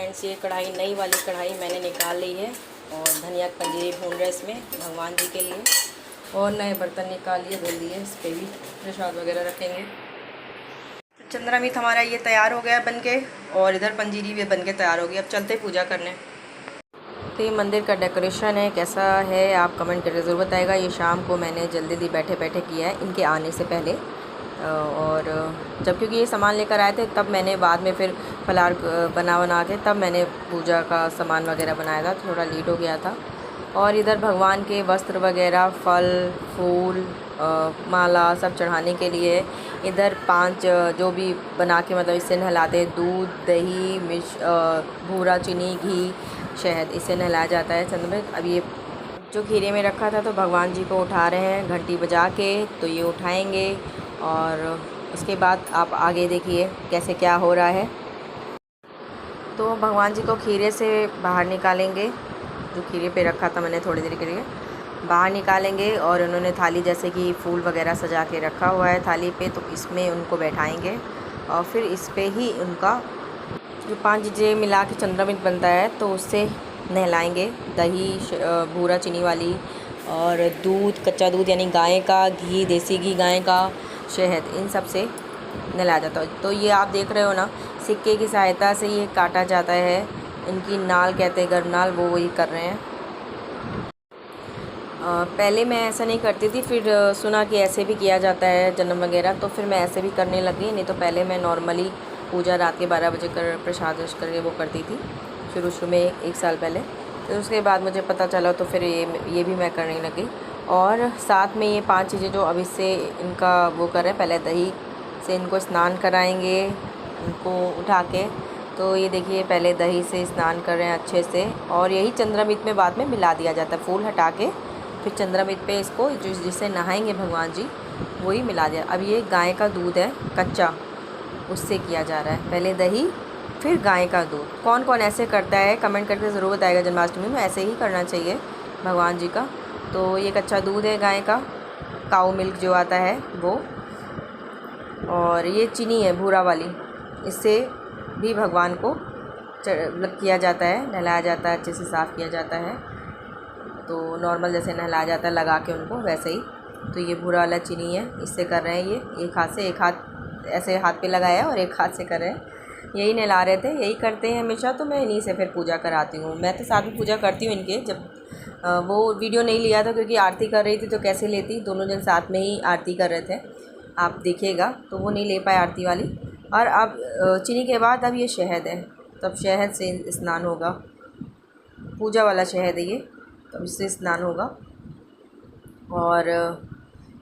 Friends, ये कढ़ाई नई वाली कढ़ाई मैंने निकाल ली है और धनिया की पंजीरी भून रहे इसमें भगवान जी के लिए। और नए बर्तन निकाल लिए, धुल दिए, इस पर भी प्रसाद वगैरह रखेंगे। चंद्रामित हमारा ये तैयार हो गया बन के, और इधर पंजीरी भी बन के तैयार हो गई। अब चलते पूजा करने। तो ये मंदिर का डेकोरेशन है, कैसा है आप कमेंट करके ज़रूर बताएगा। ये शाम को मैंने जल्दी बैठे बैठे किया है इनके आने से पहले। और जब क्योंकि ये सामान लेकर आए थे तब मैंने बाद में फिर फलार बना के तब मैंने पूजा का सामान वगैरह बनाया था, थोड़ा लेट हो गया था। और इधर भगवान के वस्त्र वगैरह, फल फूल, माला सब चढ़ाने के लिए इधर 5 जो भी बना के मतलब इससे नहलाते हैं, दूध, दही, भूरा, चीनी, घी, शहद, इससे नहलाया जाता है चंद्रामित। अब ये जो खीरे में रखा था तो भगवान जी को उठा रहे हैं घंटी बजा के, तो ये उठाएंगे। और उसके बाद आप आगे देखिए कैसे क्या हो रहा है। तो भगवान जी को खीरे से बाहर निकालेंगे, जो खीरे पे रखा था मैंने थोड़ी देर के लिए बाहर निकालेंगे। और उन्होंने थाली जैसे कि फूल वगैरह सजा के रखा हुआ है थाली पे, तो इसमें उनको बैठाएंगे और फिर इस पे ही उनका जो 5 चीज़ें मिला के चंद्रामित बनता है तो उससे नहलाएंगे। दही, भूरा चीनी वाली, और दूध, कच्चा दूध यानी गाय का घी, देसी घी गाय का, शहद, इन सब से नहलाया जाता है। तो ये आप देख रहे हो ना, सिक्के की सहायता से ये काटा जाता है। इनकी नाल कहते हैं, गर्भनाल, वो वही कर रहे हैं। पहले मैं ऐसा नहीं करती थी, फिर सुना कि ऐसे भी किया जाता है जन्म वगैरह, तो फिर मैं ऐसे भी करने लगी। नहीं तो पहले मैं नॉर्मली पूजा रात के 12 बजे कर प्रसाद करके वो करती थी शुरू में 1 साल पहले। तो उसके बाद मुझे पता चला तो फिर ये भी मैं करने लगी। और साथ में ये 5 चीज़ें जो अभी से इनका वो कर रहे हैं, पहले दही से इनको स्नान कराएंगे इनको उठा के। तो ये देखिए पहले दही से स्नान कर रहे हैं अच्छे से, और यही चंद्रामित में बाद में मिला दिया जाता है, फूल हटा के फिर चंद्रामित पे इसको जिससे नहाएंगे भगवान जी वही मिला दिया। अब ये गाय का दूध है कच्चा, उससे किया जा रहा है, पहले दही फिर गाय का दूध। कौन कौन ऐसे करता है कमेंट करके ज़रूर बताएगा। जन्माष्टमी में ऐसे ही करना चाहिए भगवान जी का। तो ये कच्चा दूध है गाय का, काऊ मिल्क जो आता है वो, और ये चीनी है भूरा वाली, इससे भी भगवान को किया जाता है, नहलाया जाता है, अच्छे से साफ़ किया जाता है। तो नॉर्मल जैसे नहलाया जाता है लगा के उनको, वैसे ही। तो ये भूरा वाला चीनी है, इससे कर रहे हैं ये एक हाथ से, एक हाथ ऐसे हाथ पे लगाया और एक हाथ से कर रहे हैं। यही नहला रहे थे, यही करते हैं हमेशा। तो मैं इन्हीं से फिर पूजा कराती हूँ। मैं तो साथ में पूजा करती हूँ इनके। जब वो वीडियो नहीं लिया था क्योंकि आरती कर रही थी, तो कैसे लेती, दोनों जन साथ में ही आरती कर रहे थे, आप देखिएगा। तो वो नहीं ले पाए आरती वाली। और अब चीनी के बाद अब ये शहद है, तब शहद से स्नान होगा, पूजा वाला शहद है ये, तो इससे स्नान होगा। और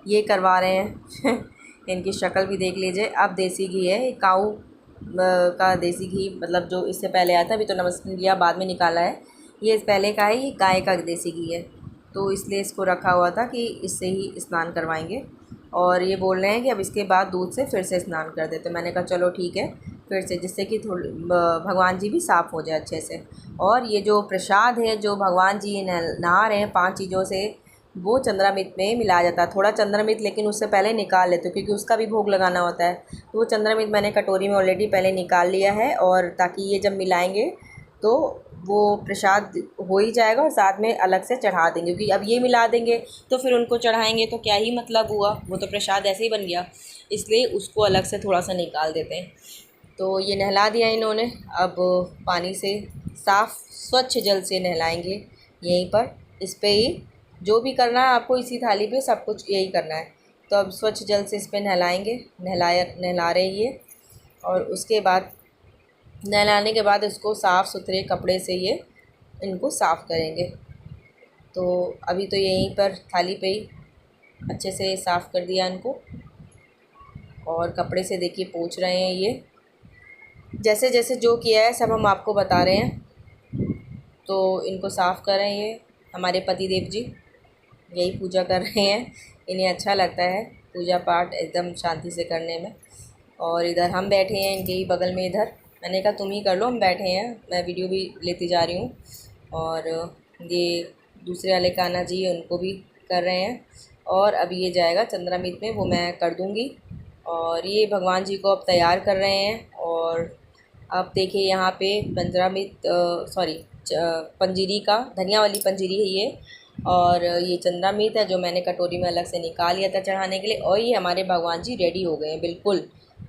ये करवा रहे हैं इनकी शक्ल भी देख लीजिए। अब देसी घी है, काऊ का देसी घी, मतलब जो इससे पहले आया था, अभी तो नमस्कार किया बाद में निकाला है। ये पहले का है, ये गाय का देसी घी है, तो इसलिए इसको रखा हुआ था कि इससे ही स्नान करवाएंगे। और ये बोल रहे हैं कि अब इसके बाद दूध से फिर से स्नान कर देते। मैंने कहा चलो ठीक है, फिर से, जिससे कि थोड़ी भगवान जी भी साफ़ हो जाए अच्छे से। और ये जो प्रसाद है जो भगवान जी नहा रहे हैं 5 चीज़ों से, वो चंद्रामित में मिलाया जाता है। थोड़ा चंद्रामित लेकिन उससे पहले निकाल लेते क्योंकि उसका भी भोग लगाना होता है। तो वो चंद्रामित मैंने कटोरी में ऑलरेडी पहले निकाल लिया है, और ताकि ये जब मिलाएंगे तो वो प्रसाद हो ही जाएगा, और साथ में अलग से चढ़ा देंगे। क्योंकि अब ये मिला देंगे तो फिर उनको चढ़ाएंगे तो क्या ही मतलब हुआ, वो तो प्रसाद ऐसे ही बन गया। इसलिए उसको अलग से थोड़ा सा निकाल देते हैं। तो ये नहला दिया इन्होंने। अब पानी से साफ़ स्वच्छ जल से नहलाएंगे यहीं पर, इस पे ही जो भी करना है आपको, इसी थाली पे सब कुछ यही करना है। तो अब स्वच्छ जल से इस पे नहलाएंगे, नहला रहे ये। और उसके बाद नहलाने के बाद इसको साफ़ सुथरे कपड़े से ये इनको साफ़ करेंगे। तो अभी तो यहीं पर थाली पे ही अच्छे से साफ़ कर दिया इनको, और कपड़े से देखिए पोंछ रहे हैं ये। जैसे जैसे जो किया है सब हम आपको बता रहे हैं। तो इनको साफ़ कर रहे हैं ये हमारे पति देव जी, यही पूजा कर रहे हैं। इन्हें अच्छा लगता है पूजा पाठ एकदम शांति से करने में। और इधर हम बैठे हैं इनके ही बगल में, इधर मैंने कहा तुम ही कर लो, हम बैठे हैं, मैं वीडियो भी लेती जा रही हूँ। और ये दूसरे वाले कान्हा जी उनको भी कर रहे हैं। और अभी ये जाएगा चंद्रामित में, वो मैं कर दूँगी। और ये भगवान जी को अब तैयार कर रहे हैं, और अब देखिए यहाँ पे पंजीरी का, धनिया वाली पंजीरी है ये, और ये चंद्रामृत है जो मैंने कटोरी में अलग से निकाल लिया था चढ़ाने के लिए। और ये हमारे भगवान जी रेडी हो गए हैं बिल्कुल,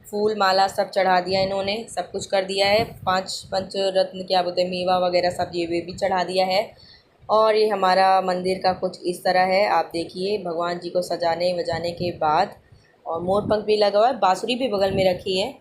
फूल माला सब चढ़ा दिया इन्होंने, सब कुछ कर दिया है। 5 पंचरत्न क्या बोलते हैं, मेवा वगैरह सब ये वे भी चढ़ा दिया है। और ये हमारा मंदिर का कुछ इस तरह है, आप देखिए भगवान जी को सजाने वजाने के बाद। और मोर पंख भी लगा हुआ है, बाँसुरी भी बगल में रखी है,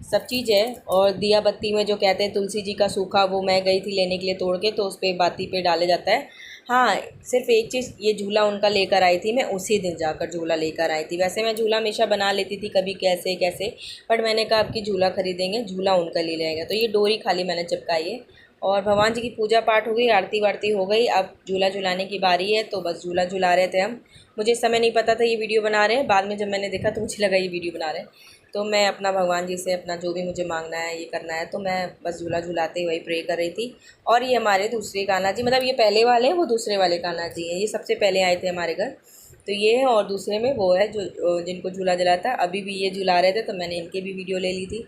सब चीज़ है। और दिया बत्ती में जो कहते हैं तुलसी जी का सूखा, वो मैं गई थी लेने के लिए तोड़ के, तो उस पर बाती पे डाले जाता है। हाँ, सिर्फ एक चीज़, ये झूला उनका लेकर आई थी मैं, उसी दिन जाकर झूला लेकर आई थी। वैसे मैं झूला हमेशा बना लेती थी कभी कैसे कैसे, बट मैंने कहा अब की झूला खरीदेंगे, झूला उनका ले लेंगे। तो ये डोरी खाली मैंने चिपकाई है। और भगवान जी की पूजा पाठ हो गई, आरती वारती हो गई, अब झूला झुलाने की बारी है। तो बस झूला झुला रहे थे हम। मुझे इस समय नहीं पता था ये वीडियो बना रहे हैं, बाद में जब मैंने देखा तो मुझे लगा ये वीडियो बना रहे हैं। तो मैं अपना भगवान जी से अपना जो भी मुझे मांगना है ये करना है, तो मैं बस झूला झुलाते वही प्रे कर रही थी। और ये हमारे दूसरे कान्हा जी, मतलब ये पहले वाले हैं, वो दूसरे वाले कान्हा जी हैं। ये सबसे पहले आए थे हमारे घर, तो ये है। और दूसरे में वो है जो जिनको झूला झुलाता, अभी भी ये झुला रहे थे, तो मैंने इनके भी वीडियो ले ली थी।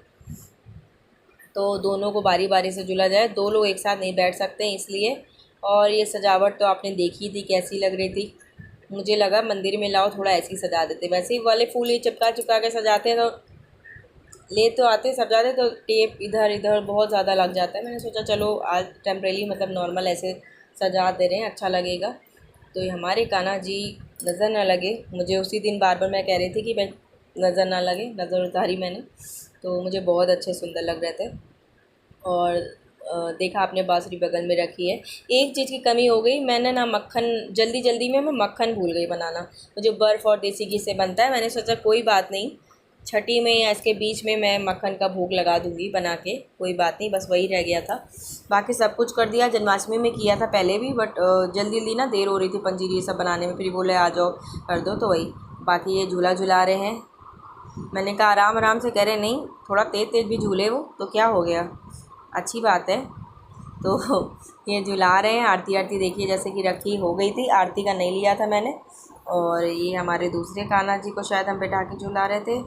तो दोनों को बारी बारी से झूला जाए, 2 लोग एक साथ नहीं बैठ सकते इसलिए। और ये सजावट तो आपने देखी थी कैसी लग रही थी। मुझे लगा मंदिर में लाओ थोड़ा ऐसे ही सजा देते, वैसे ही वाले फूल ये चिपका चिपका के सजाते हैं, तो ले तो आते सजाते, तो टेप इधर इधर बहुत ज़्यादा लग जाता है। मैंने सोचा चलो आज टेम्परेरी मतलब नॉर्मल ऐसे सजा दे रहे हैं, अच्छा लगेगा। तो ये हमारे कान्हा जी नज़र ना लगे मुझे, उसी दिन बार बार मैं कह रही थी कि मैं नज़र ना लगे, नज़र उतारी मैंने, तो मुझे बहुत अच्छे सुंदर लग रहे थे। और देखा आपने बाँसुरी बगल में रखी है। एक चीज़ की कमी हो गई, मैंने ना मक्खन, जल्दी जल्दी में मैं मक्खन भूल गई बनाना। मुझे बर्फ़ और देसी घी से बनता है, मैंने सोचा कोई बात नहीं, छठी में या इसके बीच में मैं मक्खन का भोग लगा दूँगी बना के, कोई बात नहीं, बस वही रह गया था। बाकी सब कुछ कर दिया। जन्माष्टमी में किया था पहले भी, बट जल्दी जल्दी ना देर हो रही थी पंजीरी ये सब बनाने में, फिर बोले आ जाओ कर दो, तो वही। बाकी ये झूला झुला रहे हैं, मैंने कहा आराम आराम से, कह रहे नहीं थोड़ा तेज़ तेज़ भी झूले वो तो क्या हो गया, अच्छी बात है। तो ये झुला रहे हैं। आरती आरती देखिए जैसे कि रखी हो गई थी, आरती का नहीं लिया था मैंने। और ये हमारे दूसरे कान्हा जी को शायद हम बैठा के झुला रहे थे,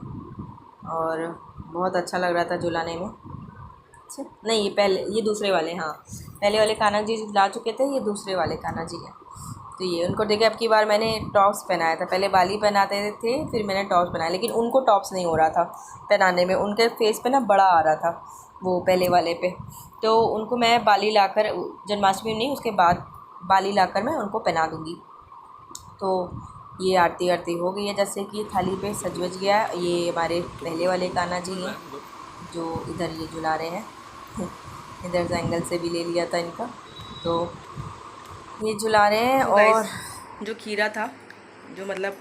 और बहुत अच्छा लग रहा था झुलाने में। अच्छा नहीं, ये दूसरे वाले, हाँ पहले वाले कान्हा जी झुला चुके थे, ये दूसरे वाले कान्हा जी हैं। तो ये उनको देखे, अब की बार मैंने टॉप्स पहनाया था, पहले बाली पहनाते थे फिर मैंने टॉप्स पहनाया, लेकिन उनको टॉप्स नहीं हो रहा था पहनाने में, उनके फेस पे ना बड़ा आ रहा था वो पहले वाले पे। तो उनको मैं बाली लाकर, जन्माष्टमी नहीं उसके बाद बाली लाकर मैं उनको पहना दूँगी। तो ये आरती आरती हो गई है, जैसे कि थाली पे सज वज गया। ये हमारे पहले वाले कान्हा जी हैं जो इधर ये झुला रहे हैं इधर से एंगल से भी ले लिया था इनका, तो ये झुला रहे हैं। और जो खीरा था, जो मतलब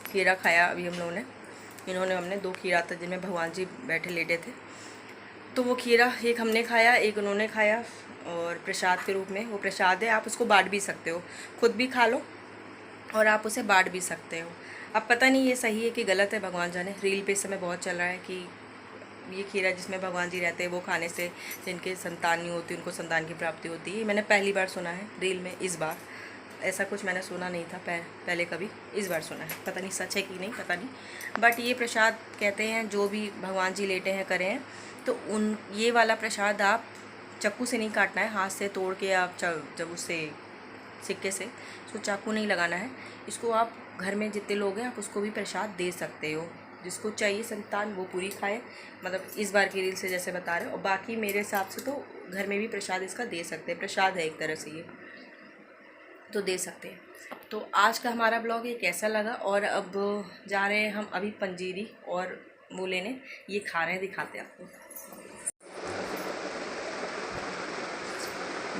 खीरा खाया अभी हम लोगों ने, हमने 2 खीरा था जिनमें भगवान जी बैठे लेटे थे, तो वो खीरा एक हमने खाया, एक उन्होंने खाया, और प्रसाद के रूप में वो प्रसाद है। आप उसको बांट भी सकते हो, खुद भी खा लो और आप उसे बांट भी सकते हो। अब पता नहीं ये सही है कि गलत है, भगवान जाने। रील पे इस समय बहुत चल रहा है कि ये खीरा जिसमें भगवान जी रहते हैं वो खाने से जिनके संतान नहीं होती उनको संतान की प्राप्ति होती है। मैंने पहली बार सुना है रील में, इस बार ऐसा कुछ मैंने सुना नहीं था पहले कभी, इस बार सुना है, पता नहीं सच है कि नहीं, पता नहीं। बट ये प्रसाद कहते हैं जो भी भगवान जी लेटे हैं करे हैं, तो ये वाला प्रसाद आप चाकू से नहीं काटना है, हाथ से तोड़ के आप जब उससे सिक्के से इसको चाकू नहीं लगाना है। इसको आप घर में जितने लोग हैं आप उसको भी प्रसाद दे सकते हो, जिसको चाहिए संतान वो पूरी खाए, मतलब इस बार की रील से जैसे बता रहे हो। और बाकी मेरे हिसाब से तो घर में भी प्रसाद इसका दे सकते हैं, प्रसाद है एक तरह से ये, तो दे सकते हैं। तो आज का हमारा ब्लॉग ये कैसा लगा, और अब जा रहे हैं हम अभी पंजीरी और वो लेने, ये खा रहे हैं, दिखाते हैं आपको।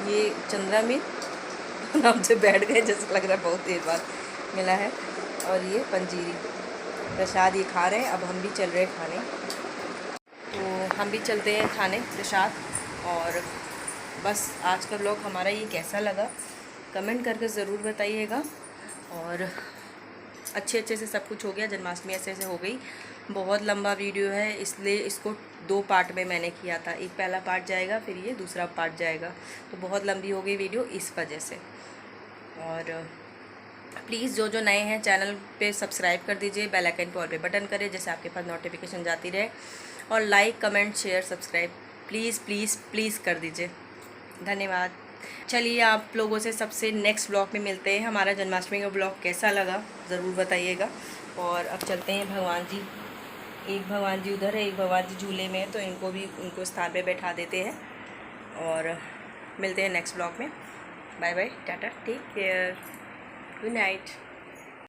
ये चंद्रामृत नाम से बैठ गए, जैसे लग रहा है बहुत देर बाद मिला है। और ये पंजीरी प्रसाद ये खा रहे हैं, अब हम भी चल रहे हैं खाने, तो हम भी चलते हैं खाने प्रसाद। और बस आज का ब्लॉग हमारा ये कैसा लगा कमेंट करके ज़रूर बताइएगा। और अच्छे से सब कुछ हो गया, जन्माष्टमी ऐसे हो गई। बहुत लंबा वीडियो है इसलिए इसको 2 पार्ट में मैंने किया था, एक पहला पार्ट जाएगा फिर ये दूसरा पार्ट जाएगा, तो बहुत लंबी हो गई वीडियो इस वजह से। और प्लीज़ जो नए हैं चैनल पे सब्सक्राइब कर दीजिए, बेल आइकन पर ऑल पे बटन करें, जैसे आपके पास नोटिफिकेशन जाती रहे। और like comment share subscribe please please please कर दीजिए। धन्यवाद। चलिए आप लोगों से सबसे नेक्स्ट ब्लॉग में मिलते हैं। हमारा जन्माष्टमी का ब्लॉग कैसा लगा ज़रूर बताइएगा। और अब चलते हैं भगवान जी, एक भगवान जी उधर है, एक भगवान जी झूले में है, तो उनको स्थान पे बैठा देते हैं और मिलते हैं नेक्स्ट ब्लॉग में। Bye bye, tata, take care, good night.